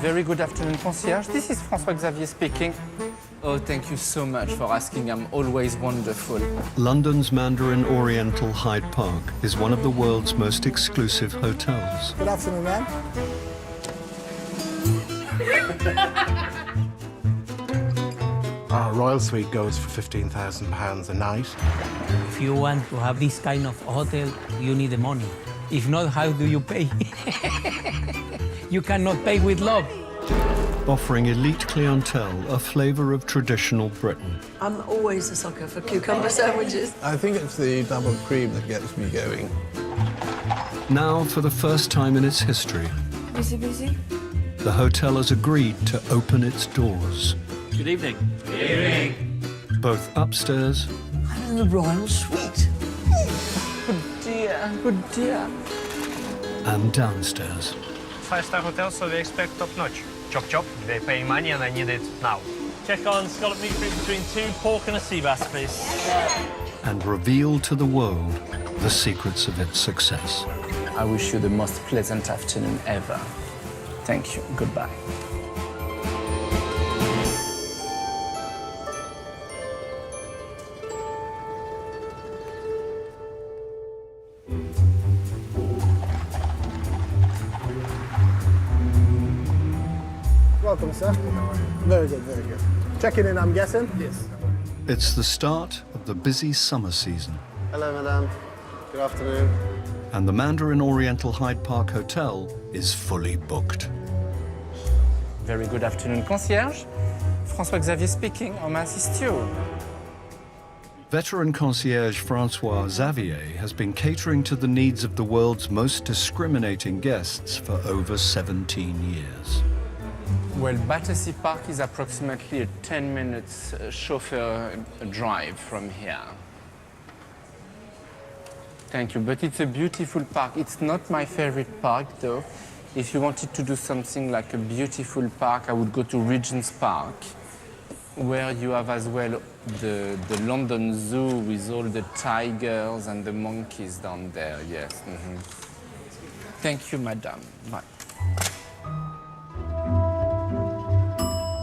Very good afternoon, concierge. This is François-Xavier speaking. Oh, thank you so much for asking. I'm always wonderful. London's Mandarin Oriental Hyde Park is one of the world's most exclusive hotels. Good afternoon, ma'am. Our Royal Suite goes for £15,000 a night. If you want to have this kind of hotel, you need the money. If not, how do you pay? You cannot pay with love. Offering elite clientele a flavour of traditional Britain. I'm always a sucker for cucumber sandwiches. I think it's the double cream that gets me going. Now, for the first time in its history, Busy? the hotel has agreed to open its doors. Good evening. Both upstairs I'm in the Royal Suite. Good dear. and downstairs. Five-star hotel, so they expect top-notch. Chop chop, they pay money and I need it now. Check on scallop meat fruit between 2 pork and a sea bass, please. And reveal to the world the secrets of its success. I wish you the most pleasant afternoon ever. Thank you. Goodbye. Welcome, sir. Very good, very good. Checking in, I'm guessing? Yes. It's the start of the busy summer season, Hello, madam. Good afternoon. and the Mandarin Oriental Hyde Park Hotel is fully booked. Very good afternoon, concierge. François-Xavier speaking. How may I assist you? Veteran concierge Francois Xavier has been catering to the needs of the world's most discriminating guests for over 17 years. Well, Battersea Park is approximately a 10 minutes chauffeur drive from here. Thank you, but it's a beautiful park. It's not my favorite park, though. If you wanted to do something like a beautiful park, I would go to Regent's Park, where you have as well the London Zoo with all the tigers and the monkeys down there, yes. Thank you, madam. Bye.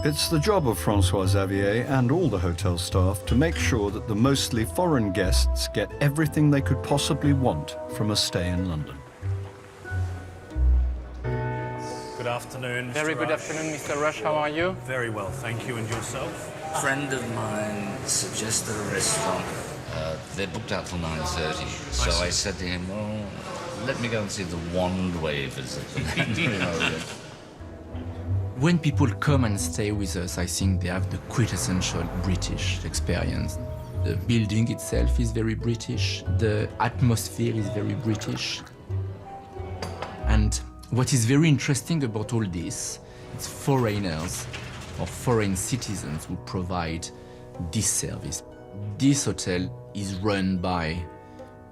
It's the job of Francois Xavier and all the hotel staff to make sure that the mostly foreign guests get everything they could possibly want from a stay in London. Good afternoon, Mr. Very good Rush. afternoon, Mr. Rush. How are you? Very well, thank you. And yourself? A friend of mine suggested a restaurant. They're booked out till 9:30. So I said to him, well, let me go and see the Wand Wavers at the Mandarin Orient. When people come and stay with us, I think they have the quintessential British experience. The building itself is very British. The atmosphere is very British. And what is very interesting about all this, it's foreigners or foreign citizens who provide this service. This hotel is run by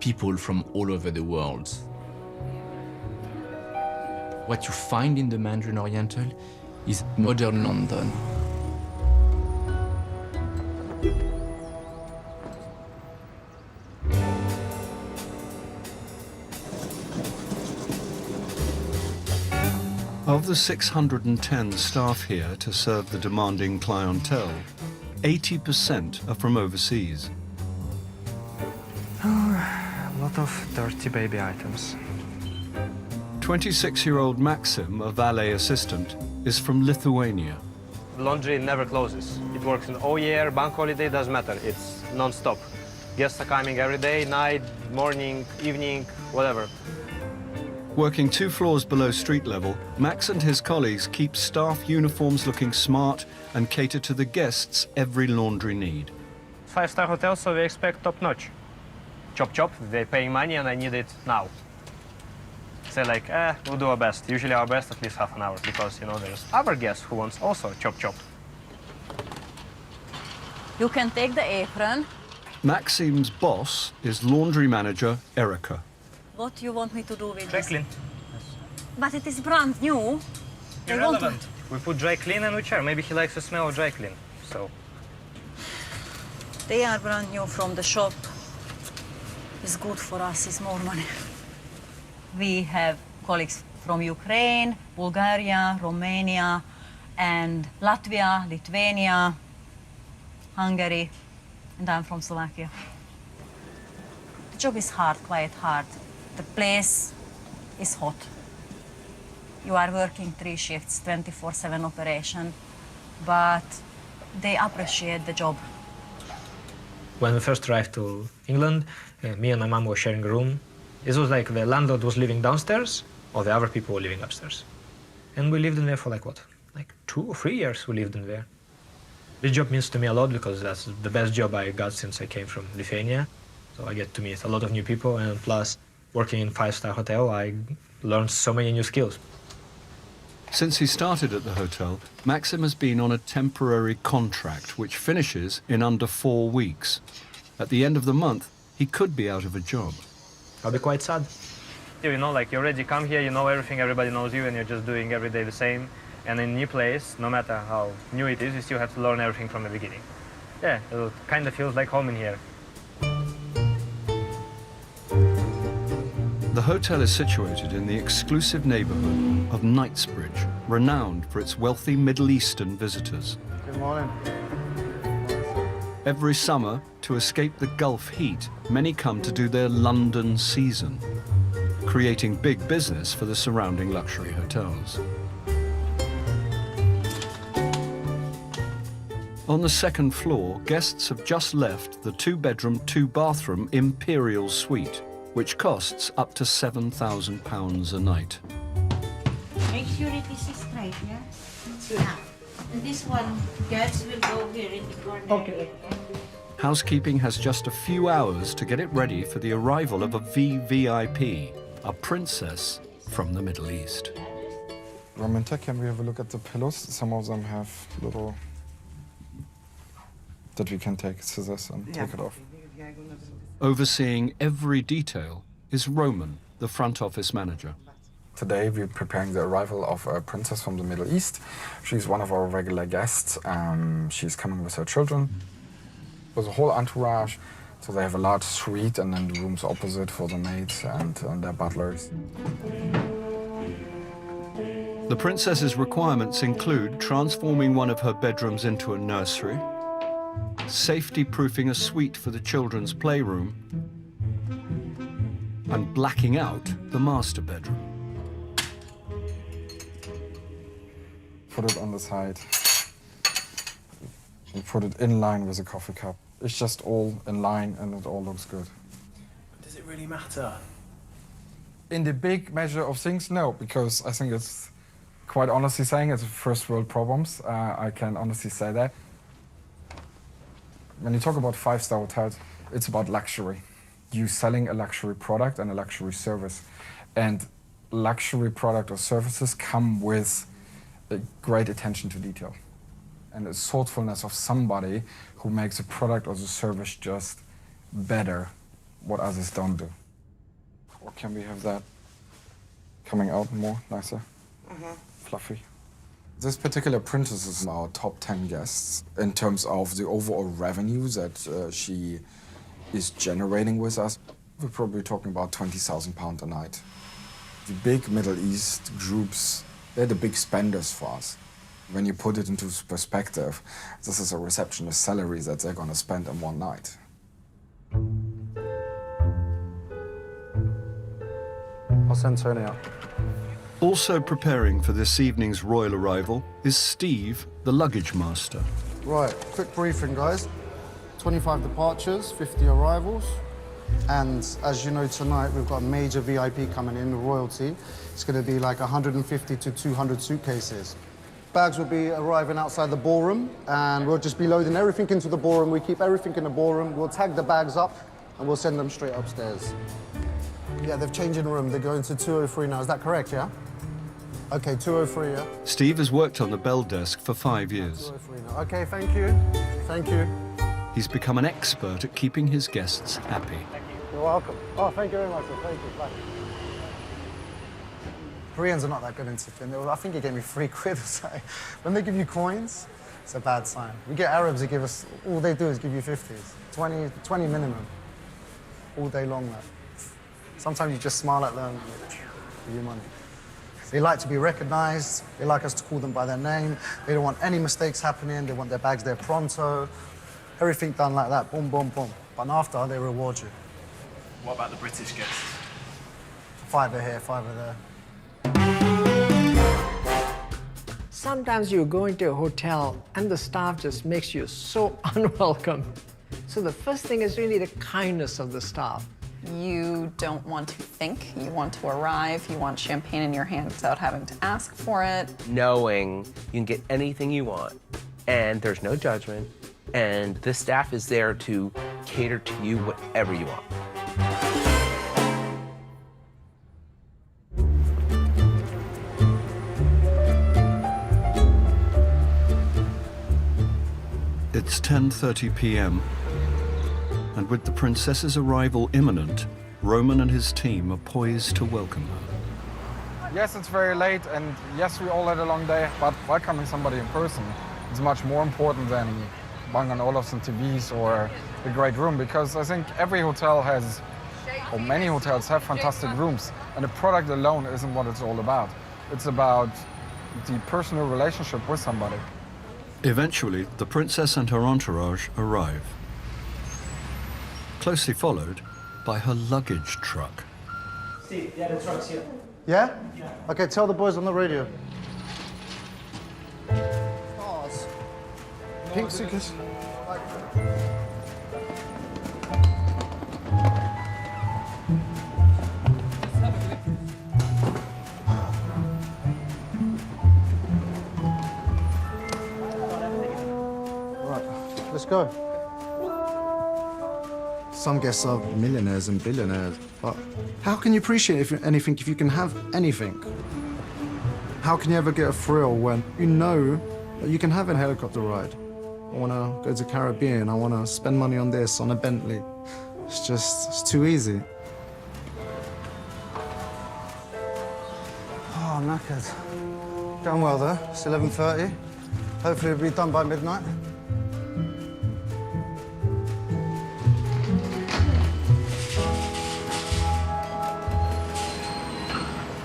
people from all over the world. What you find in the Mandarin Oriental is modern London. Of the 610 staff here to serve the demanding clientele, 80% are from overseas. A lot of dirty baby items. 26-year-old Maxim, a valet assistant, is from Lithuania. Laundry never closes. It works in all year, bank holiday, doesn't matter. It's non-stop. Guests are coming every day, night, morning, evening, whatever. Working 2 floors below street level, Max and his colleagues keep staff uniforms looking smart and cater to the guests' every laundry need. Five-star hotel, so they expect top-notch. Chop chop, they paying money and I need it now. Say like, we'll do our best. Usually our best at least half an hour because, you know, there's other guests who wants also chop chop. You can take the apron. Maxim's boss is laundry manager Erica. What do you want me to do with Dry this? clean. But it is brand new. They want to... Irrelevant. We put dry clean and we chair. Maybe he likes the smell of dry clean. So They are brand new from the shop. It's good for us, it's more money. We have colleagues from Ukraine, Bulgaria, Romania, and Latvia, Lithuania, Hungary, and I'm from Slovakia. The job is hard, quite hard. The place is hot. You are working 3 shifts, 24/7 operation, but they appreciate the job. When we first arrived to England, me and my mom were sharing a room. It was like the landlord was living downstairs, or the other people were living upstairs. And we lived in there for like 2 or 3 years we lived in there. This job means to me a lot because that's the best job I got since I came from Lithuania. So I get to meet a lot of new people, and plus working in 5-star hotel, I learned so many new skills. Since he started at the hotel, Maxim has been on a temporary contract which finishes in under 4 weeks. At the end of the month, he could be out of a job. I'll be quite sad. You know, like you already come here, you know everything, everybody knows you, and you're just doing every day the same. And in a new place, no matter how new it is, you still have to learn everything from the beginning. Yeah, it kind of feels like home in here. The hotel is situated in the exclusive neighborhood of Knightsbridge, renowned for its wealthy Middle Eastern visitors. Good morning. Every summer, to escape the Gulf heat, many come to do their London season, creating big business for the surrounding luxury hotels. On the second floor, guests have just left the 2-bedroom, 2-bathroom Imperial Suite, which costs up to £7,000 a night. Make sure it is straight, yeah? Yeah. And this one, guests will go here in the corner. Okay. Housekeeping has just a few hours to get it ready for the arrival of a VVIP, a princess from the Middle East. Romantic, can we have a look at the pillows? Some of them have little... that we can take scissors and take it off. Overseeing every detail is Roman, the front office manager. Today we're preparing the arrival of a princess from the Middle East. She's one of our regular guests. She's coming with her children. There's a whole entourage. So they have a large suite and then the rooms opposite for the maids and their butlers. The princess's requirements include transforming one of her bedrooms into a nursery, safety-proofing a suite for the children's playroom, and blacking out the master bedroom. Put it on the side. We put it in line with a coffee cup. It's just all in line and it all looks good. Does it really matter? In the big measure of things, no, because I think it's quite honestly saying it's first world problems. I can honestly say that. When you talk about 5-star hotels, it's about luxury. You selling a luxury product and a luxury service. And luxury product or services come with a great attention to detail. And a thoughtfulness of somebody who makes a product or the service just better what others don't do. Or can we have that coming out more, nicer, fluffy? This particular princess is our top 10 guests in terms of the overall revenue that she is generating with us. We're probably talking about £20,000 a night. The big Middle East groups, they're the big spenders for us. When you put it into perspective, this is a receptionist salary that they're going to spend in one night. I'll send Tony out. Also preparing for this evening's royal arrival is Steve, the luggage master. Right, quick briefing, guys. 25 departures, 50 arrivals. And as you know, tonight we've got a major VIP coming in, royalty. It's going to be like 150 to 200 suitcases. Bags will be arriving outside the ballroom, and we'll just be loading everything into the ballroom. We keep everything in the ballroom. We'll tag the bags up, and we'll send them straight upstairs. Yeah, they've changed in room. They're going to 203 now. Is that correct, yeah? Okay, 203, yeah? Steve has worked on the bell desk for 5 years. 203 now. Okay, thank you. Thank you. He's become an expert at keeping his guests happy. You're welcome. Oh, thank you very much, sir. Thank you. Bye. Koreans are not that good in tipping. I think he gave me £3 or so. When they give you coins, it's a bad sign. We get Arabs who give us, all they do is give you 50s. 20 minimum. All day long, man. Sometimes you just smile at them and give you money. They like to be recognized. They like us to call them by their name. They don't want any mistakes happening. They want their bags there pronto. Everything done like that, boom, boom, boom. But after, they reward you. What about the British guests? $5 here, $5 there. Sometimes you go into a hotel and the staff just makes you so unwelcome. So the first thing is really the kindness of the staff. You don't want to think, you want to arrive, you want champagne in your hand without having to ask for it. Knowing you can get anything you want, and there's no judgment, and the staff is there to cater to you whatever you want. It's 10:30 p.m. and with the princess's arrival imminent, Roman and his team are poised to welcome her. Yes, it's very late, and yes, we all had a long day, but welcoming somebody in person is much more important than Bang & Olufsen TVs or a great room, because I think every hotel has, or many hotels have fantastic rooms, and the product alone isn't what it's all about. It's about the personal relationship with somebody. Eventually, the princess and her entourage arrive, closely followed by her luggage truck. See, yeah, the truck's here. Yeah? Okay, tell the boys on the radio. Stars. Pink suitcase. Right, let's go. Some guests are millionaires and billionaires, but how can you appreciate anything if you can have anything? How can you ever get a thrill when you know that you can have a helicopter ride? I want to go to Caribbean, I want to spend money on this, on a Bentley. It's too easy. Oh, I'm knackered. Going well though, it's 11:30. Hopefully it'll be done by midnight.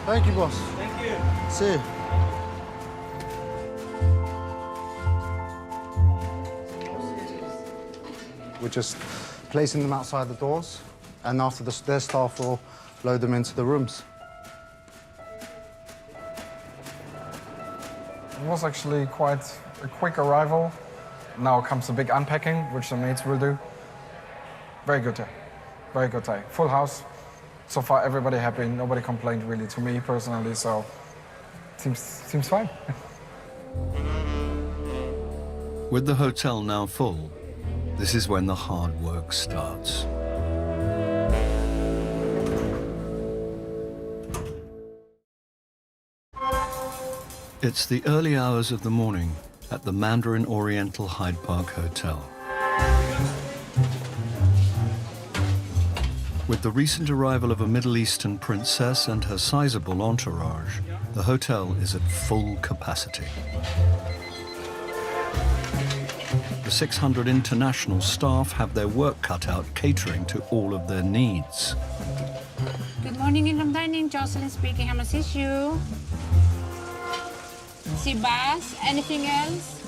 Thank you, boss. Thank you. See you. We're just placing them outside the doors, and after their staff will load them into the rooms. It was actually quite a quick arrival. Now comes the big unpacking, which the maids will do. Very good day. Very good day. Full house. So far, everybody happy. Nobody complained really to me personally, so seems fine. With the hotel now full, this is when the hard work starts. It's the early hours of the morning at the Mandarin Oriental Hyde Park Hotel. With the recent arrival of a Middle Eastern princess and her sizable entourage, the hotel is at full capacity. The 600 international staff have their work cut out catering to all of their needs. Good morning, Ingram Dining. Jocelyn speaking. How may I assist you? Sea bass. Anything else?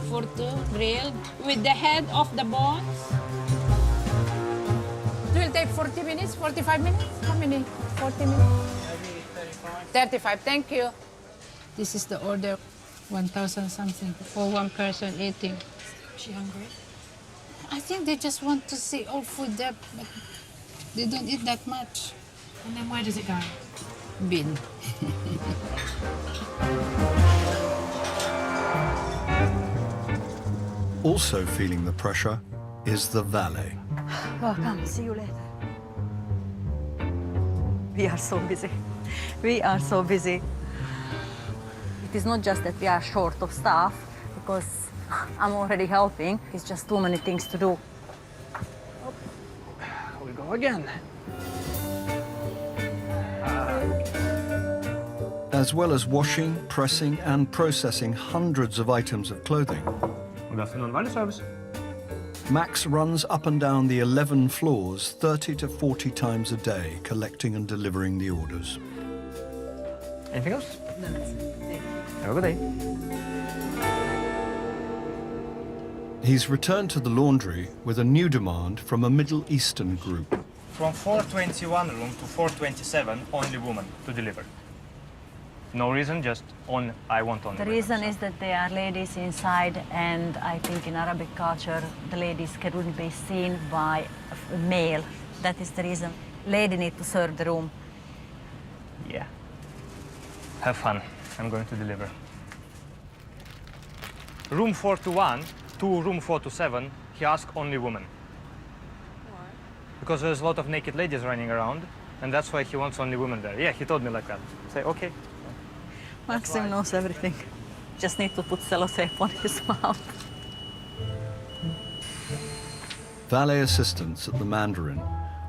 For two, grilled. With the head of the bones. It will take 40 minutes, 45 minutes? How many? 40 minutes? 35, thank you. This is the order, 1,000 something for one person eating. Is she hungry? I think they just want to see all food there, but they don't eat that much. And then where does it go? Bin. Also feeling the pressure is the valet. Welcome, see you later. We are so busy. We are so busy. It is not just that we are short of staff, because I'm already helping. It's just too many things to do. We go again. As well as washing, pressing, and processing hundreds of items of clothing, Good afternoon, Valet Service. Max runs up and down the 11 floors 30 to 40 times a day, collecting and delivering the orders. Anything else? No, that's it. Have a good day. He's returned to the laundry with a new demand from a Middle Eastern group. From 421 room to 427, only women to deliver. No reason, just I want only The women. reason is that there are ladies inside, and I think in Arabic culture, the ladies couldn't be seen by a male. That is the reason. Lady need to serve the room. Yeah. Have fun. I'm going to deliver. Room 421 to room 427, he asked only women. Why? Because there's a lot of naked ladies running around, and that's why he wants only women there. Yeah, he told me like that. Say, okay. Maxim knows everything. Just need to put sellotape on his mouth. Valet assistants at the Mandarin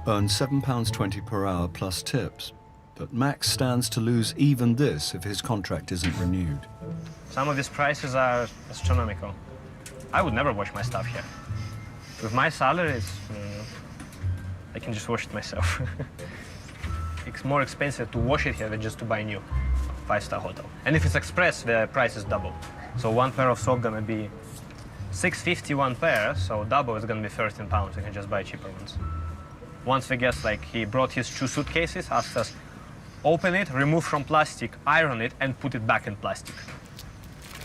earn £7.20 per hour plus tips, but Max stands to lose even this if his contract isn't renewed. Some of these prices are astronomical. I would never wash my stuff here. With my salaries, I can just wash it myself. It's more expensive to wash it here than just to buy new. 5-star hotel. And if it's express, the price is double. So one pair of socks gonna be $6.50 one pair, so double is gonna be £13. You can just buy cheaper ones. Once the guest, like, he brought his 2 suitcases, asked us, open it, remove from plastic, iron it, and put it back in plastic.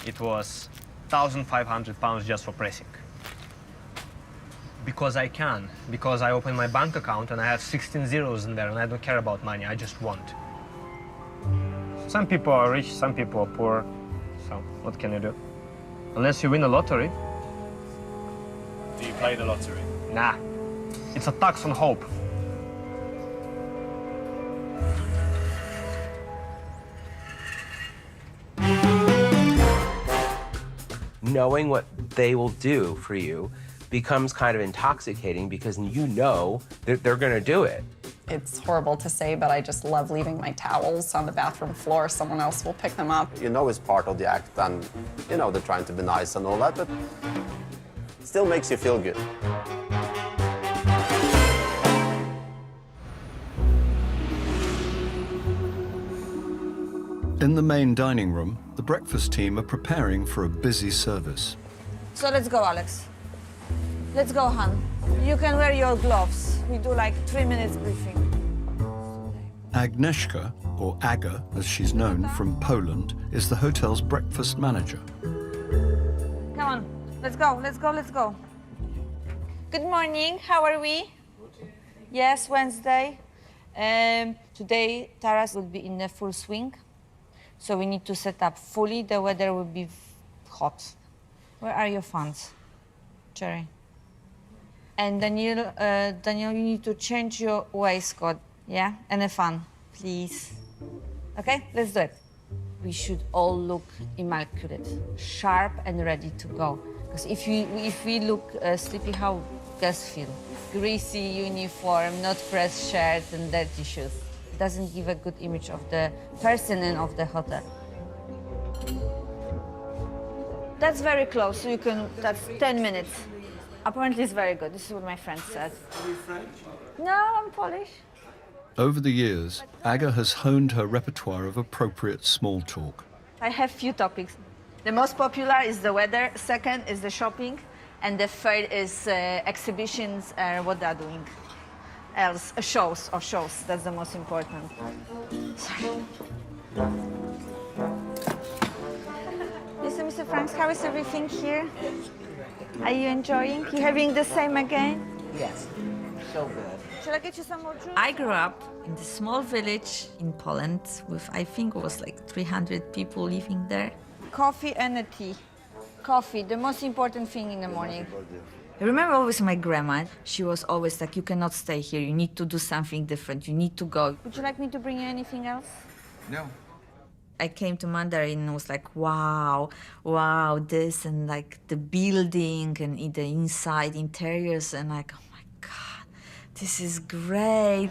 It was £1,500 just for pressing. Because I can, because I opened my bank account and I have 16 zeros in there and I don't care about money, I just want. Some people are rich, some people are poor, so what can you do? Unless you win a lottery. Do you play the lottery? Nah, it's a tax on hope. Knowing what they will do for you becomes kind of intoxicating because you know that they're going to do it. It's horrible to say, but I just love leaving my towels on the bathroom floor. Someone else will pick them up. You know it's part of the act and, you know, they're trying to be nice and all that, but it still makes you feel good. In the main dining room, the breakfast team are preparing for a busy service. So let's go, Alex. Let's go, Han. You can wear your gloves. We do like 3 minutes briefing. Agnieszka, or Aga as she's known, from Poland, is the hotel's breakfast manager. Come on, let's go, let's go, let's go. Good morning, how are we? Yes, Wednesday. Today, Taras will be in the full swing. So we need to set up fully. The weather will be hot. Where are your fans? Cherry. And Daniel, you need to change your waistcoat, yeah? And a fan, please. Okay, let's do it. We should all look immaculate, sharp and ready to go. Because if we look sleepy, how guests feel? Greasy uniform, not fresh shirt and dirty shoes. It doesn't give a good image of the person and of the hotel. That's very close, so you can, that's 10 minutes. Apparently it's very good. This is what my friend said. Are you French? No, I'm Polish. Over the years, Aga has honed her repertoire of appropriate small talk. I have few topics. The most popular is the weather, second is the shopping, and the third is exhibitions, what they're doing. Else, shows, that's the most important. Sorry. Listen, Mr. Franks, how is everything here? Are you enjoying? You having the same again? Yes, so good. Shall I get you some more juice? I grew up in a small village in Poland with, I think it was like 300 people living there. Coffee and a tea. Coffee, the most important thing in the morning. I remember always my grandma, she was always like, you cannot stay here, you need to do something different, you need to go. Would you like me to bring you anything else? No. I came to Mandarin and was like, wow, this and like the building and the inside interiors and like, oh my God, this is great.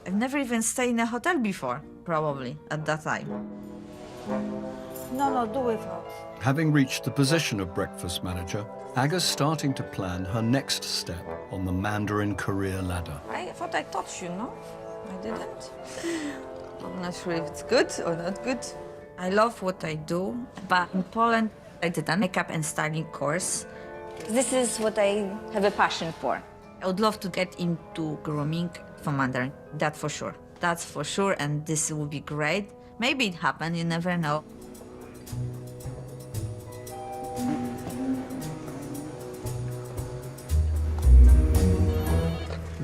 I've never even stayed in a hotel before, probably, at that time. No, do without. Having reached the position of breakfast manager, Aga's starting to plan her next step on the Mandarin career ladder. I thought I taught you, no? I didn't. not sure if it's good or not good. I love what I do, but in Poland, I did a makeup and styling course. This is what I have a passion for. I would love to get into grooming for Mandarin, that for sure. That's for sure, and this will be great. Maybe it happened, you never know.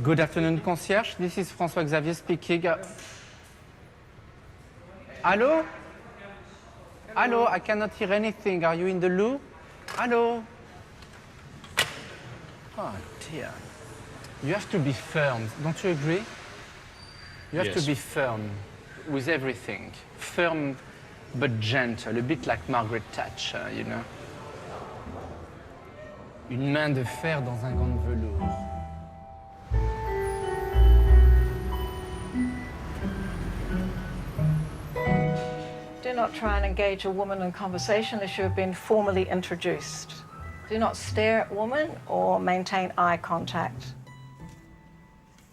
Good afternoon, concierge. This is François Xavier speaking. Hello? Hello, I cannot hear anything. Are you in the loo? Hello? Oh dear. You have to be firm, don't you agree? You have to be firm with everything. Firm but gentle, a bit like Margaret Thatcher, you know. Une main de fer dans un gant de velours. Do not try and engage a woman in conversation unless you have been formally introduced. Do not stare at women or maintain eye contact.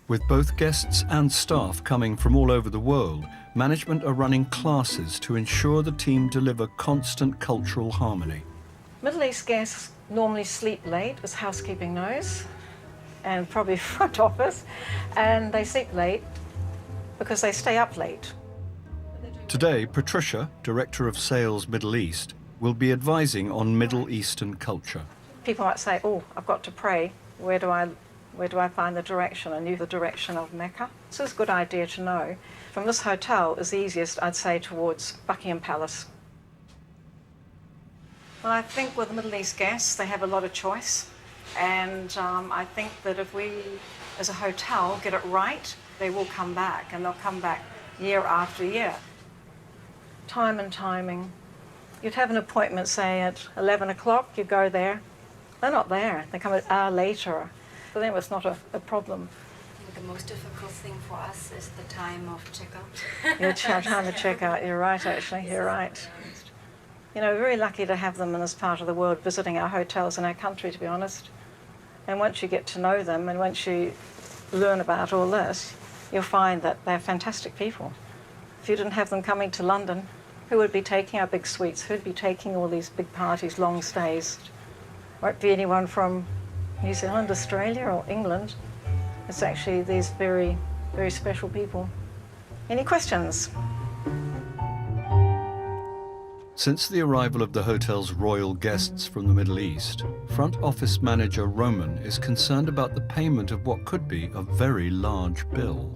With both guests and staff coming from all over the world, management are running classes to ensure the team deliver constant cultural harmony. Middle East guests normally sleep late, as housekeeping knows, and probably front office, and they sleep late because they stay up late. Today, Patricia, Director of Sales Middle East, will be advising on Middle Eastern culture. People might say, oh, I've got to pray. Where do I find the direction? I knew the direction of Mecca. So it's a good idea to know. From this hotel is easiest, I'd say, towards Buckingham Palace. Well, I think with Middle East guests, they have a lot of choice. And I think that if we, as a hotel, get it right, they will come back, and they'll come back year after year. Time and timing. You'd have an appointment, say, at 11 o'clock, you go there. They're not there. They come an hour later. For them, it's not a problem. The most difficult thing for us is the time of checkout. Your time to check out. You're right, actually. You're right. You know, we're very lucky to have them in this part of the world visiting our hotels in our country, to be honest. And once you get to know them and once you learn about all this, you'll find that they're fantastic people. If you didn't have them coming to London, who would be taking our big suites? Who'd be taking all these big parties, long stays? Won't be anyone from New Zealand, Australia, or England. It's actually these very, very special people. Any questions? Since the arrival of the hotel's royal guests from the Middle East, front office manager Roman is concerned about the payment of what could be a very large bill.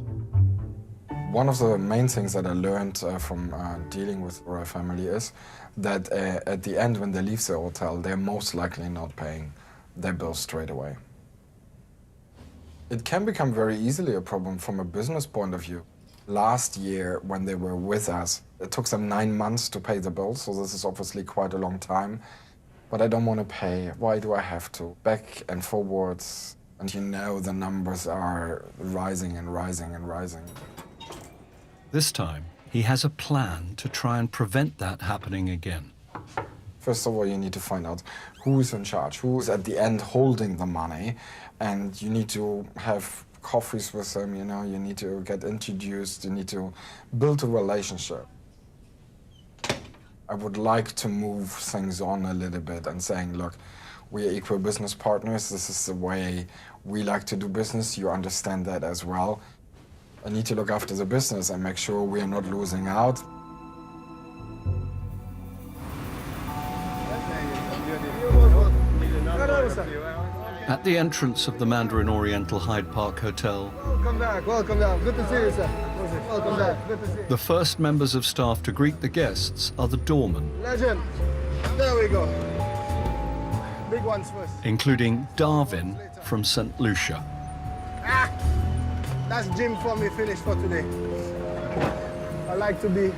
One of the main things that I learned from dealing with the royal family is that at the end, when they leave the hotel, they're most likely not paying their bills straight away. It can become very easily a problem from a business point of view. Last year, when they were with us, it took them 9 months to pay the bills, so this is obviously quite a long time. But I don't want to pay. Why do I have to? Back and forwards, and you know the numbers are rising and rising and rising. This time, he has a plan to try and prevent that happening again. First of all, you need to find out who's in charge, who's at the end holding the money, and you need to have coffees with them, you know, you need to get introduced, you need to build a relationship. I would like to move things on a little bit and saying, look, we are equal business partners, this is the way we like to do business, you understand that as well. I need to look after the business and make sure we are not losing out. At the entrance of the Mandarin Oriental Hyde Park Hotel, Welcome back, welcome back. Good to see you, sir. Welcome back, good to see you. the first members of staff to greet the guests are the doormen, Legend. There we go. Big ones first. including Darwin from St. Lucia. Ah, that's gym for me finished for today. I like to be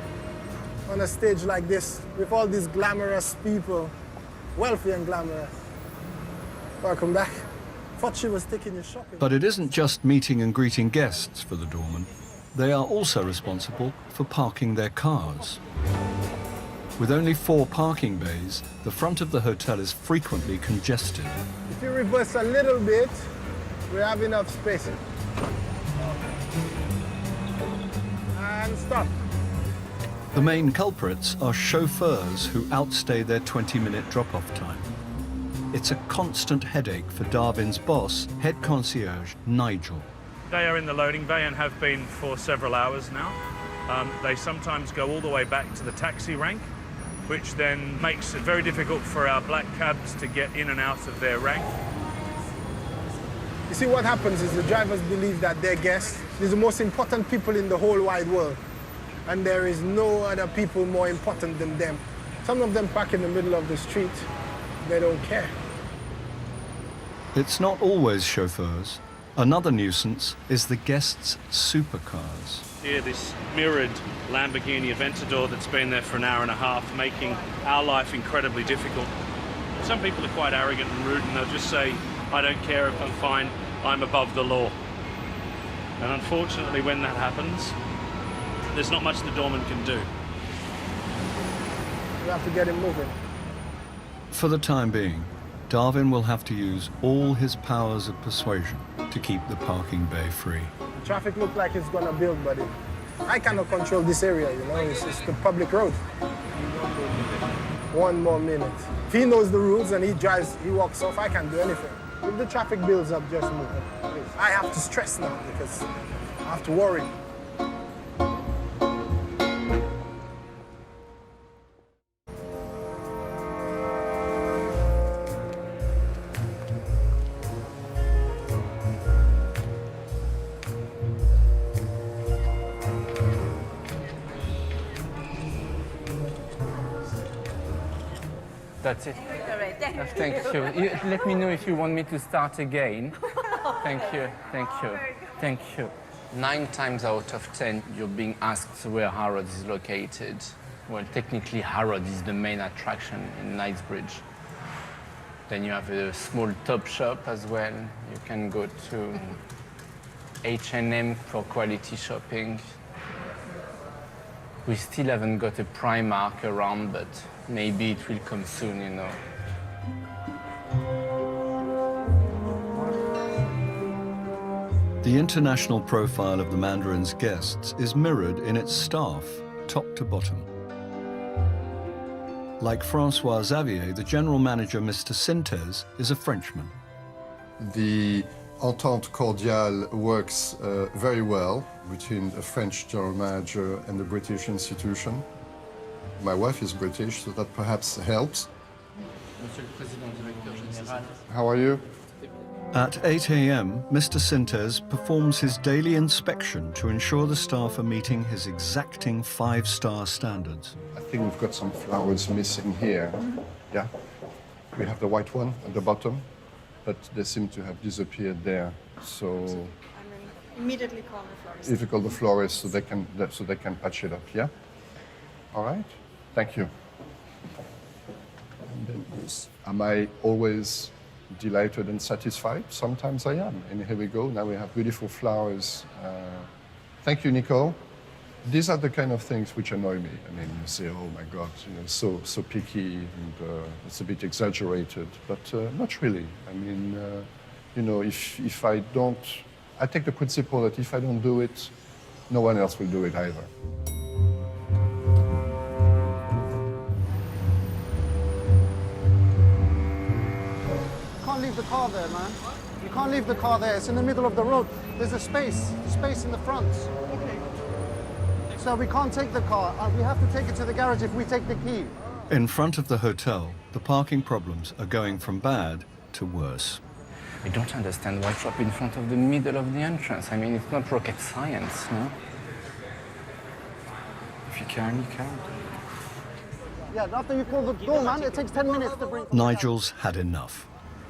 on a stage like this with all these glamorous people, wealthy and glamorous. Welcome back. Thought she was taking you shopping. But it isn't just meeting and greeting guests for the doormen. They are also responsible for parking their cars. With only 4 parking bays, the front of the hotel is frequently congested. If you reverse a little bit, we have enough space. And stop. The main culprits are chauffeurs who outstay their 20-minute drop-off time. It's a constant headache for Darwin's boss, head concierge Nigel. They are in the loading bay and have been for several hours now. They sometimes go all the way back to the taxi rank, which then makes it very difficult for our black cabs to get in and out of their rank. You see, what happens is the drivers believe that their guests is the most important people in the whole wide world, and there is no other people more important than them. Some of them park in the middle of the street. They don't care. It's not always chauffeurs. Another nuisance is the guests' supercars. Here, this mirrored Lamborghini Aventador that's been there for an hour and a half, making our life incredibly difficult. Some people are quite arrogant and rude, and they'll just say, I don't care if I'm fine, I'm above the law. And unfortunately, when that happens, there's not much the doorman can do. You have to get him moving. For the time being, Darwin will have to use all his powers of persuasion to keep the parking bay free. The traffic looks like it's gonna build, buddy. I cannot control this area, you know, it's the public road. 1 more minute. If he knows the rules and he walks off, I can't do anything. If the traffic builds up, just move it. I have to stress now because I have to worry. That's it. Thank you. Let me know if you want me to start again. Thank you, thank you, thank you. 9 times out of 10, you're being asked where Harrods is located. Well, technically, Harrods is the main attraction in Knightsbridge. Then you have a small top shop as well. You can go to H&M for quality shopping. We still haven't got a Primark around, but maybe it will come soon, you know. The international profile of the Mandarin's guests is mirrored in its staff, top to bottom. Like Francois Xavier, the general manager, Mr. Sintez, is a Frenchman. The Entente Cordiale works very well between a French general manager and the British institution. My wife is British, so that perhaps helps. How are you? At 8 a.m., Mr. Sintez performs his daily inspection to ensure the staff are meeting his exacting 5-star standards. I think we've got some flowers missing here. Yeah? We have the white one at the bottom, but they seem to have disappeared there. So Immediately call the florist. if you call the florist so they can patch it up, yeah? All right? Thank you. And then, am I always delighted and satisfied? Sometimes I am. And here we go. Now we have beautiful flowers. Thank you, Nicole. These are the kind of things which annoy me. I mean, you say, oh my God, you know, so picky, and it's a bit exaggerated, but not really. I mean, you know, if I don't, I take the principle that if I don't do it, no one else will do it either. You can't leave the car there, man. You can't leave the car there. It's in the middle of the road. There's a space in the front. Okay. So we can't take the car. We have to take it to the garage if we take the key. In front of the hotel, the parking problems are going from bad to worse. I don't understand why drop in front of the middle of the entrance. I mean, it's not rocket science, no? If you can, you can. Yeah, after you call the doorman, it takes 10 minutes to bring... Nigel's had enough.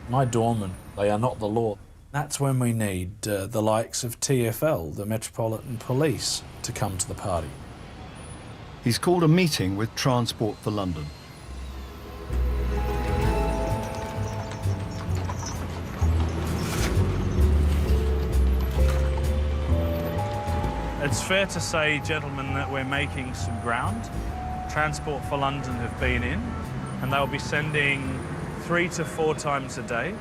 My doormen, they are not the law. That's when we need the likes of TfL, the Metropolitan Police, to come to the party. He's called a meeting with Transport for London. It's fair to say, gentlemen, that we're making some ground. Transport for London have been in, and they'll be sending 3 to 4 times a day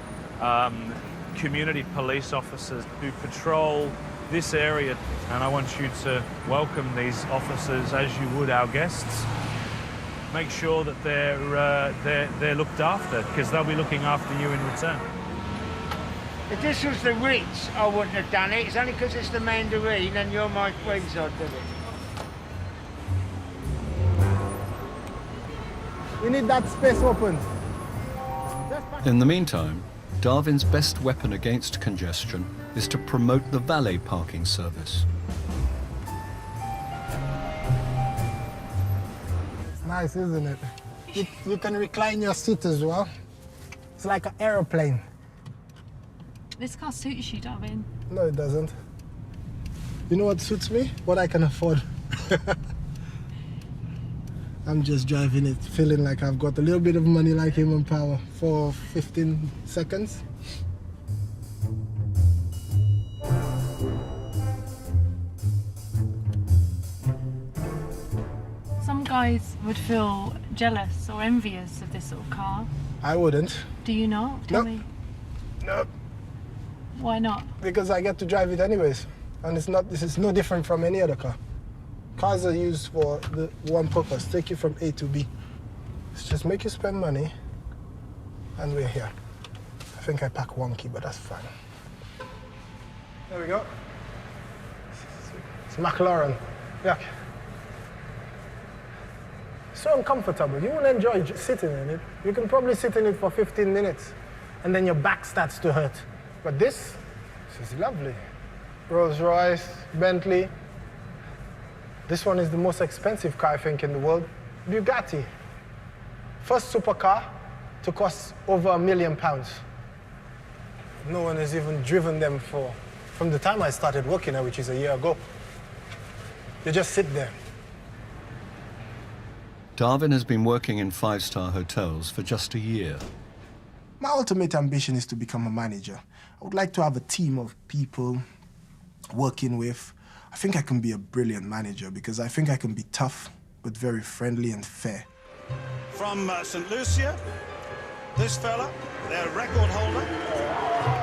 community police officers who patrol this area, and I want you to welcome these officers as you would our guests. Make sure that they're looked after, because they'll be looking after you in return. If this was the Ritz, I wouldn't have done it. It's only because it's the Mandarin and you're my friends I'd do it. We need that space open. In the meantime, Darwin's best weapon against congestion is to promote the valet parking service. It's nice, isn't it? You can recline your seat as well. It's like an aeroplane. This car suits you, Darwin. No, it doesn't. You know what suits me? What I can afford. I'm just driving it, feeling like I've got a little bit of money like human power for 15 seconds. Some guys would feel jealous or envious of this sort of car. I wouldn't. Do you not? Tell me. Nope. Why not? Because I get to drive it anyways. And this is no different from any other car. Cars are used for the one purpose, take you from A to B. It's just make you spend money, and we're here. I think I pack wonky, but that's fine. There we go. It's McLaren. Yeah. So uncomfortable. You won't enjoy sitting in it. You can probably sit in it for 15 minutes, and then your back starts to hurt. But this is lovely. Rolls-Royce, Bentley. This one is the most expensive car, I think, in the world. Bugatti. First supercar to cost over £1 million. No one has even driven them from the time I started working there, which is a year ago. They just sit there. Darwin has been working in five-star hotels for just a year. My ultimate ambition is to become a manager. I would like to have a team of people working with. I think I can be a brilliant manager because I think I can be tough, but very friendly and fair. From St. Lucia, this fella, their record holder.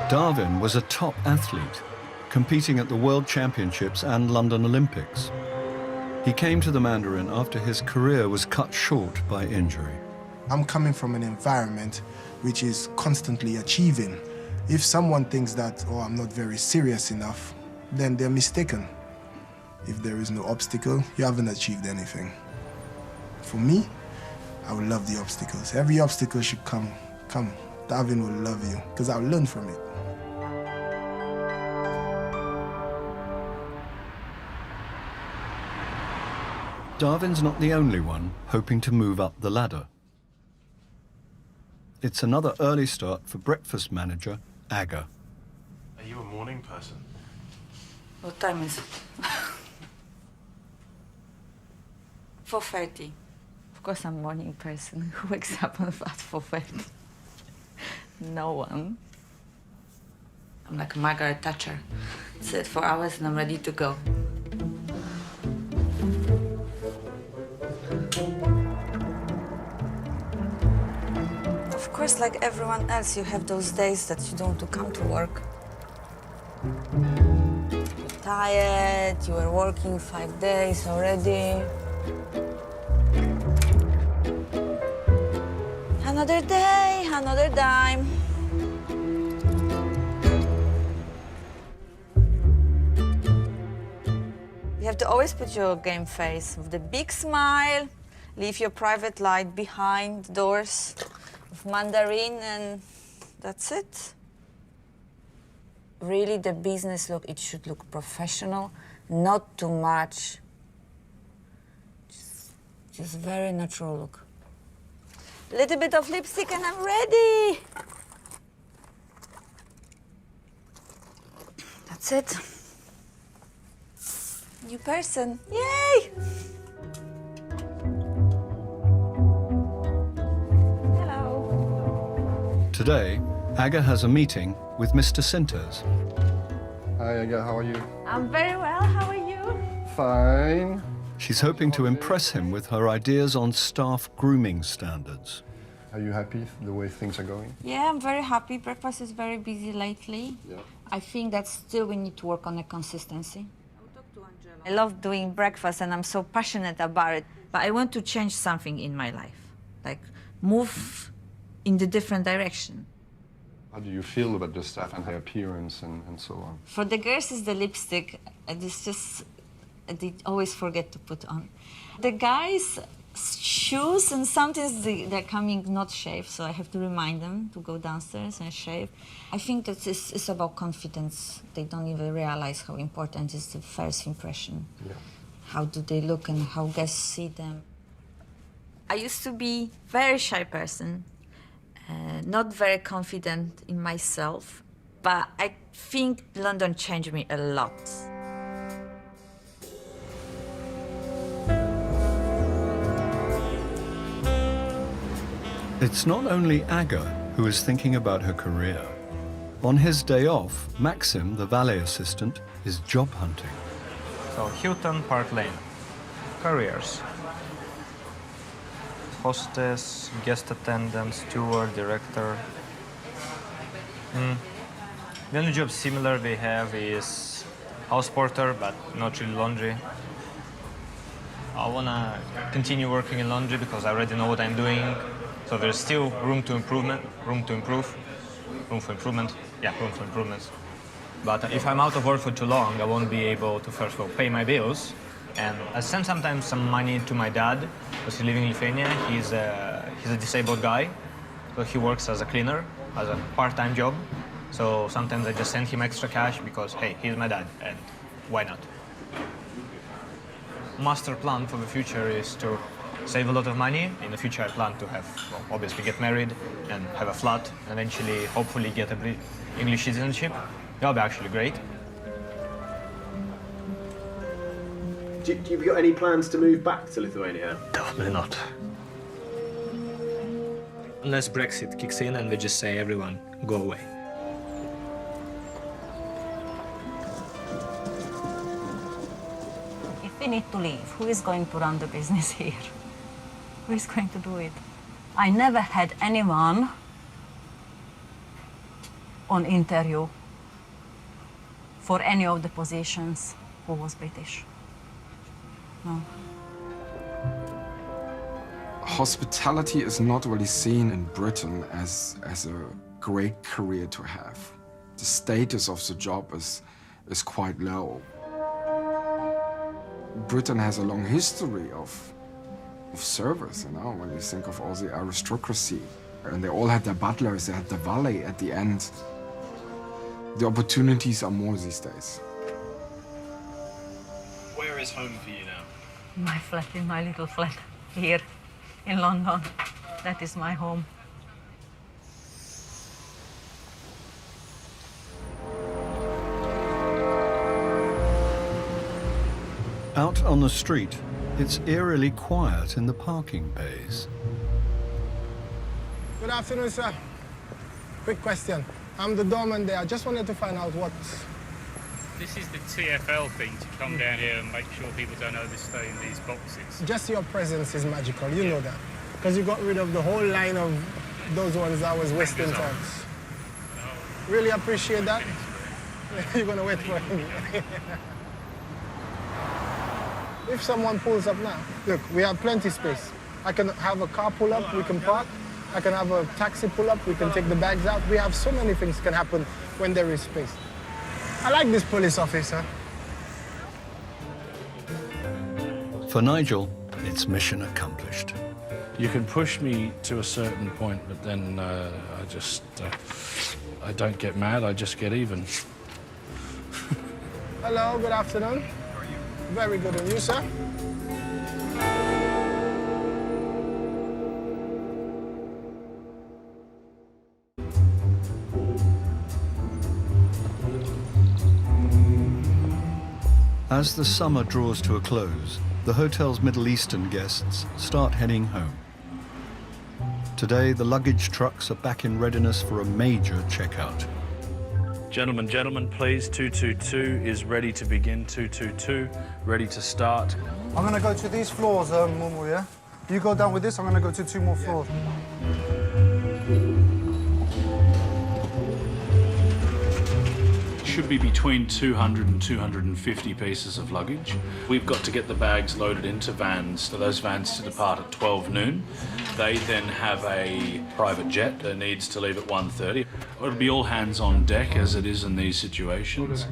Darwin was a top athlete, competing at the World Championships and London Olympics. He came to the Mandarin after his career was cut short by injury. I'm coming from an environment which is constantly achieving. If someone thinks that, oh, I'm not very serious enough, then they're mistaken. If there is no obstacle, you haven't achieved anything. For me, I would love the obstacles. Every obstacle should come. Darwin will love you, because I'll learn from it. Darwin's not the only one hoping to move up the ladder. It's another early start for breakfast manager, Aga. Are you a morning person? What time is it? 4:30. Of course I'm a morning person. Who wakes up at 4:30? No one. I'm like Margaret Thatcher. Sit 4 hours and I'm ready to go. Of course, like everyone else, you have those days that you don't want to come to work. You're tired, you were working 5 days already. Another day, another dime. You have to always put your game face with the big smile, leave your private light behind the doors of Mandarin, and that's it. Really, the business look, it should look professional, not too much. Just very natural look. A little bit of lipstick and I'm ready. That's it. New person, yay! Hello. Today, Aga has a meeting with Mr. Sinters. Hi, Aga, how are you? I'm very well, how are you? Fine. She's hoping to impress him with her ideas on staff grooming standards. Are you happy the way things are going? Yeah, I'm very happy. Breakfast is very busy lately. Yeah. I think that still we need to work on the consistency. I love doing breakfast and I'm so passionate about it, but I want to change something in my life, like move in the different direction. How do you feel about the staff and their appearance and so on? For the girls, it's the lipstick. It's just, they always forget to put on. The guys, shoes, and sometimes they're coming not shaved, so I have to remind them to go downstairs and shave. I think that it's about confidence. They don't even realize how important is the first impression. Yeah. How do they look and how guests see them. I used to be a very shy person. Not very confident in myself, but I think London changed me a lot. It's not only Aga who is thinking about her career. On his day off, Maxim, the valet assistant, is job hunting. So, Hilton Park Lane. Careers. Hostess, guest attendant, steward, director. The only job similar they have is house porter, but not really laundry. I wanna continue working in laundry because I already know what I'm doing. So there's still room for improvement. But if I'm out of work for too long, I won't be able to first of all pay my bills. And I send sometimes some money to my dad, because he's living in Lithuania. He's a disabled guy, so he works as a cleaner, as a part-time job. So sometimes I just send him extra cash because, hey, he's my dad, and why not? Master plan for the future is to save a lot of money. In the future, I plan to have, well, obviously get married and have a flat, and eventually, hopefully, get a English citizenship. That'll be actually great. Do you got any plans to move back to Lithuania? Definitely not. Unless Brexit kicks in and they just say, everyone, go away. If we need to leave, who is going to run the business here? Who is going to do it? I never had anyone on interview for any of the positions who was British. No. Hospitality is not really seen in Britain as a great career to have. The status of the job is quite low. Britain has a long history of service, you know, when you think of all the aristocracy. And they all had their butlers, they had the valet at the end. The opportunities are more these days. Where is home for you now? My flat, in my little flat here in London. That is my home. Out on the street, it's eerily quiet in the parking bays. Good afternoon, sir. Quick question. I'm the doorman there. I just wanted to find out what... This is the TfL thing, to come down here and make sure people don't overstay in these boxes. Just your presence is magical, you know that. Because you got rid of the whole line of those ones that was wasting time. Really appreciate that. You're going to wait for him. If someone pulls up now, look, we have plenty of space. I can have a car pull up, we can park. I can have a taxi pull up, we can take the bags out. We have so many things can happen when there is space. I like this police officer. For Nigel, it's mission accomplished. You can push me to a certain point, but then I don't get mad, I just get even. Hello, good afternoon. How are you? Very good, and you, sir? As the summer draws to a close, the hotel's Middle Eastern guests start heading home. Today, the luggage trucks are back in readiness for a major checkout. Gentlemen, please, 222 is ready to begin, 222, ready to start. I'm going to go to these floors, Mumu, yeah? You go down with this, I'm going to go to 2 more floors. should be between 200 and 250 pieces of luggage. We've got to get the bags loaded into vans, for those vans to depart at 12 noon. They then have a private jet that needs to leave at 1:30. It'll be all hands on deck, as it is in these situations.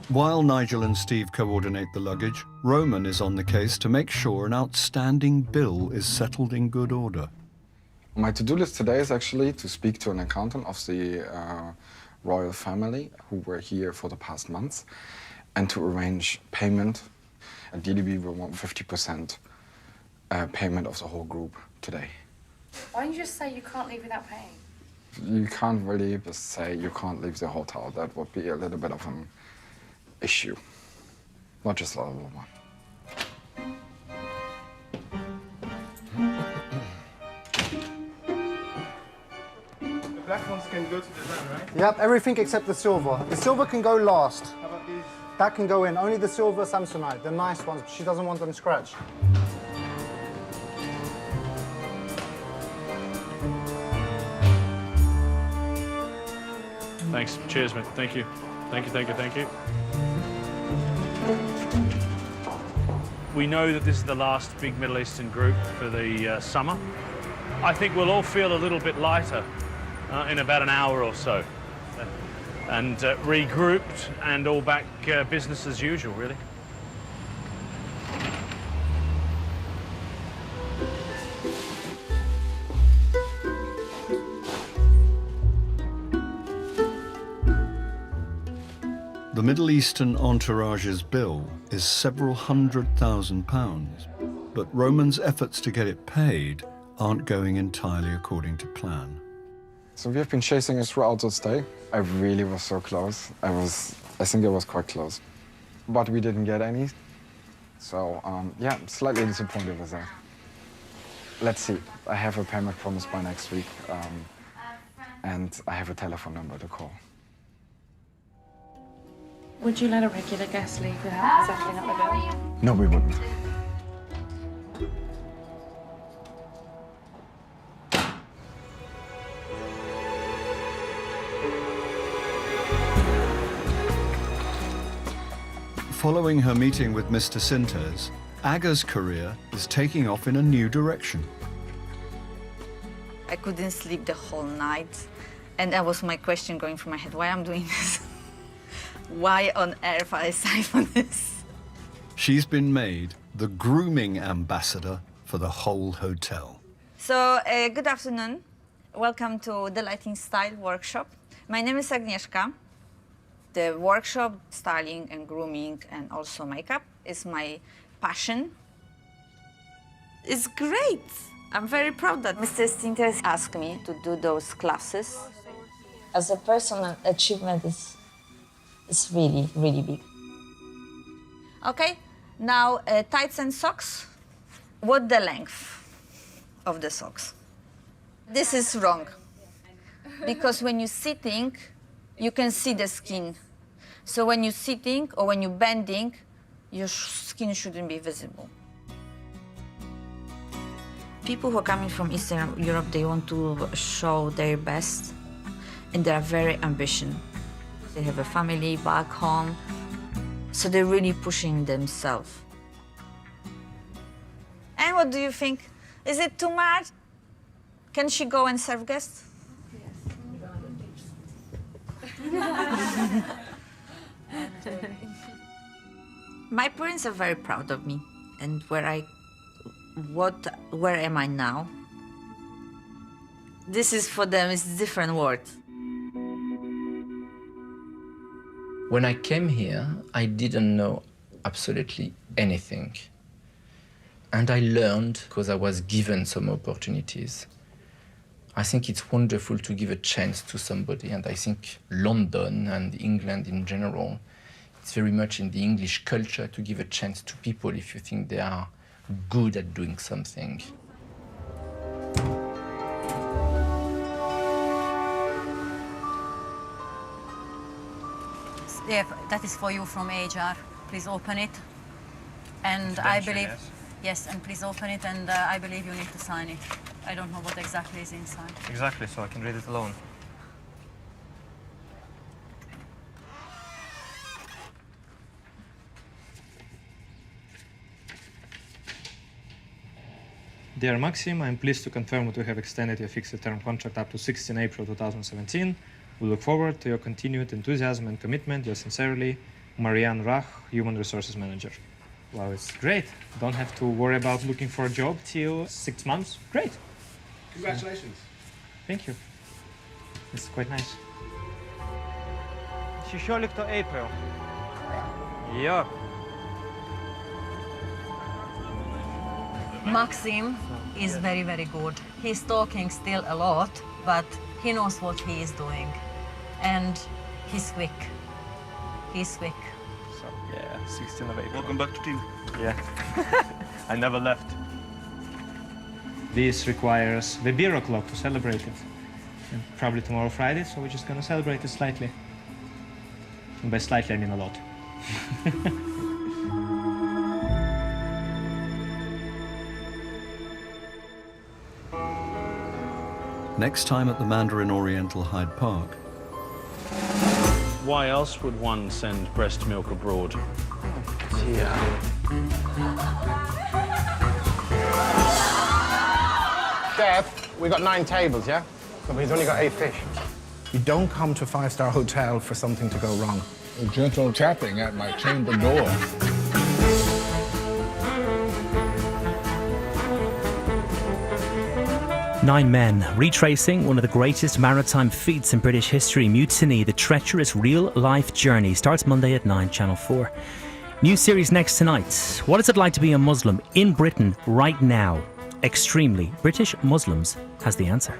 While Nigel and Steve coordinate the luggage, Roman is on the case to make sure an outstanding bill is settled in good order. My to-do list today is actually to speak to an accountant of the royal family who were here for the past months and to arrange payment. Ideally, we will want 50% payment of the whole group today. Why don't you just say you can't leave without paying? You can't really just say you can't leave the hotel. That would be a little bit of an issue, not just a little one. The black ones can go to the van, right? Yep, everything except the silver. The silver can go last. How about these? That can go in. Only the silver Samsonite, the nice ones. She doesn't want them scratched. Thanks. Cheers, mate. Thank you. Thank you, thank you, thank you. We know that this is the last big Middle Eastern group for the summer. I think we'll all feel a little bit lighter in about an hour or so. And regrouped and all back business as usual, really. The Middle Eastern entourage's bill is several £100,000, but Roman's efforts to get it paid aren't going entirely according to plan. So we have been chasing it throughout this day. I really was so close. I think it was quite close. But we didn't get any. So, yeah, slightly disappointed with that. Let's see. I have a payment promise by next week, and I have a telephone number to call. Would you let a regular guest leave without settling up the bill? No, we wouldn't. Following her meeting with Mr. Sintes, Aga's career is taking off in a new direction. I couldn't sleep the whole night, and that was my question going through my head, why I'm doing this? Why on earth I signed for this? She's been made the grooming ambassador for the whole hotel. So, good afternoon. Welcome to the Lighting Style workshop. My name is Agnieszka. The workshop, styling and grooming and also makeup is my passion. It's great. I'm very proud that Mr. Sintes asked me to do those classes. As a personal achievement, it's really, really big. Okay, now tights and socks. What the length of the socks? This is wrong, because when you're sitting, you can see the skin. So when you're sitting or when you're bending, your skin shouldn't be visible. People who are coming from Eastern Europe, they want to show their best, and they are very ambitious. They have a family back home, so they're really pushing themselves. And what do you think? Is it too much? Can she go and serve guests? Yes. My parents are very proud of me, and where am I now? This is for them, it's a different world. When I came here, I didn't know absolutely anything. And I learned because I was given some opportunities. I think it's wonderful to give a chance to somebody, and I think London and England in general, it's very much in the English culture to give a chance to people if you think they are good at doing something. Yeah, that is for you from HR. Please open it. And I believe, yes, and please open it, and I believe you need to sign it. I don't know what exactly is inside. Exactly, so I can read it alone. Dear Maxim, I'm pleased to confirm that we have extended your fixed-term contract up to 16 April 2017. We look forward to your continued enthusiasm and commitment. Yours sincerely, Marianne Rach, Human Resources Manager. Wow, it's great. Don't have to worry about looking for a job till 6 months. Great. Congratulations. Thank you. It's quite nice. Щищолик to April. Yeah. Maxim is very, very good. He's talking still a lot, but he knows what he is doing. And he's quick. He's quick. So, yeah, 16th of April. Welcome back to team. Yeah. I never left. This requires the beer o'clock to celebrate it. And probably tomorrow Friday, so we're just gonna celebrate it slightly. And by slightly, I mean a lot. Next time at the Mandarin Oriental Hyde Park. Why else would one send breast milk abroad? Chef, we got 9 tables, yeah? But he's only got 8 fish. You don't come to a 5-star hotel for something to go wrong. A gentle tapping at my chamber door. Nine Men, retracing one of the greatest maritime feats in British history, Mutiny, the treacherous real-life journey, starts Monday at 9, Channel 4. New series next tonight. What is it like to be a Muslim in Britain right now? Extremely. British Muslims has the answer.